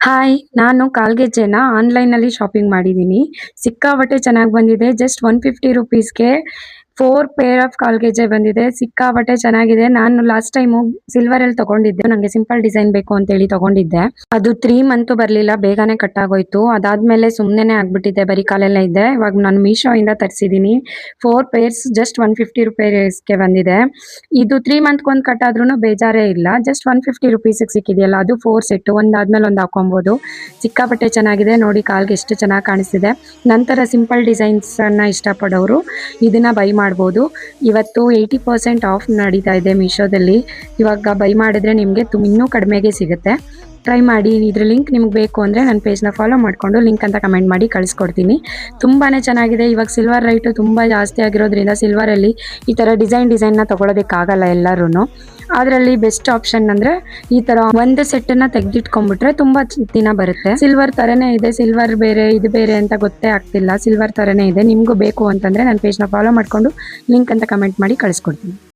Hi! ನಾನು ಕಾಲ್ಗೆಜ್ಜೆನ ಆನ್‌ಲೈನಲ್ಲಿ shopping ಮಾಡಿದ್ದೀನಿ. ಸಿಕ್ಕಾಪಟ್ಟೆ ಚೆನ್ನಾಗಿ ಬಂದಿದೆ. ಜಸ್ಟ್ ₹150ಗೆ 4 ಪೇರ್ ಆಫ್ ಕಾಲ್ಗೆಜ್ಜೆ ಬಂದಿದೆ. ಸಿಕ್ಕಾಪಟ್ಟೆ ಚೆನ್ನಾಗಿದೆ. ನಾನು ಲಾಸ್ಟ್ ಟೈಮು ಸಿಲ್ವರಲ್ಲಿ ತಗೊಂಡಿದ್ದೆ. ನಂಗೆ ಸಿಂಪಲ್ ಡಿಸೈನ್ ಬೇಕು ಅಂತೇಳಿ ತಗೊಂಡಿದ್ದೆ. ಅದು 3 ಮಂತು ಬರಲಿಲ್ಲ. ಬೇಗನೆ ಕಟ್ ಆಗೋಯ್ತು. ಅದಾದ್ಮೇಲೆ ಸುಮ್ನೆನೆ ಆಗ್ಬಿಟ್ಟಿದ್ದೆ. ಬರೀ ಕಾಲಲ್ಲೇ ಇದ್ದೆ. ಇವಾಗ ನಾನು ಮೀಶೋಯಿಂದ ತರಿಸಿದ್ದೀನಿ. 4 ಪೇರ್ಸ್ ಜಸ್ಟ್ ₹150ಗೆ ಬಂದಿದೆ. ಇದು 3 ಮಂತ್‌ಗೊಂದು ಕಟ್ ಆದ್ರೂ ಬೇಜಾರೇ ಇಲ್ಲ. ಜಸ್ಟ್ ₹150ಗೆ ಸಿಕ್ಕಿದೆಯಲ್ಲ, ಅದು 4 ಸೆಟ್ಟು. ಒಂದಾದ್ಮೇಲೆ ಒಂದು ಹಾಕೊಬೋದು. ಸಿಕ್ಕಾಪಟ್ಟೆ ಚೆನ್ನಾಗಿದೆ. ನೋಡಿ ಕಾಲ್ಗೆ ಎಷ್ಟು ಚೆನ್ನಾಗಿ ಕಾಣಿಸ್ತಿದೆ. ನಂತರ ಸಿಂಪಲ್ ಡಿಸೈನ್ಸನ್ನು ಇಷ್ಟಪಡೋರು ಇದನ್ನ ಬೈ ಮಾಡ್ಬೋದು. ಇವತ್ತು 80% ಆಫ್ ನಡೀತಾ ಇದೆ ಮೀಶೋದಲ್ಲಿ. ಇವಾಗ ಬೈ ಮಾಡಿದ್ರೆ ನಿಮಗೆ ಇನ್ನೂ ಕಡಿಮೆಗೆ ಸಿಗುತ್ತೆ. ಟ್ರೈ ಮಾಡಿ. ಇದ್ರ ಲಿಂಕ್ ನಿಮ್ಗೆ ಬೇಕು ಅಂದರೆ ನನ್ನ ಪೇಜ್ನ ಫಾಲೋ ಮಾಡಿಕೊಂಡು ಲಿಂಕ್ ಅಂತ ಕಮೆಂಟ್ ಮಾಡಿ ಕಳಿಸ್ಕೊಡ್ತೀನಿ. ತುಂಬಾ ಚೆನ್ನಾಗಿದೆ. ಇವಾಗ ಸಿಲ್ವರ್ ರೈಟು ತುಂಬ ಜಾಸ್ತಿ ಆಗಿರೋದ್ರಿಂದ ಸಿಲ್ವರಲ್ಲಿ ಈ ಥರ ಡಿಸೈನ್ನ ತೊಗೊಳೋದಕ್ಕಾಗಲ್ಲ ಎಲ್ಲರೂ. ಅದರಲ್ಲಿ ಬೆಸ್ಟ್ ಆಪ್ಷನ್ ಅಂದರೆ ಈ ಥರ ಒಂದು ಸೆಟ್ಟನ್ನು ತೆಗೆದಿಟ್ಕೊಂಡ್ಬಿಟ್ರೆ ತುಂಬ ದಿನ ಬರುತ್ತೆ. ಸಿಲ್ವರ್ ಥರನೇ ಇದೆ. ಸಿಲ್ವರ್ ಬೇರೆ ಇದು ಬೇರೆ ಅಂತ ಗೊತ್ತೇ ಆಗ್ತಿಲ್ಲ. ಸಿಲ್ವರ್ ಥರನೇ ಇದೆ. ನಿಮಗೂ ಬೇಕು ಅಂತಂದರೆ ನನ್ನ ಪೇಜ್ನ ಫಾಲೋ ಮಾಡಿಕೊಂಡು ಲಿಂಕ್ ಅಂತ ಕಮೆಂಟ್ ಮಾಡಿ ಕಳಿಸ್ಕೊಡ್ತೀನಿ.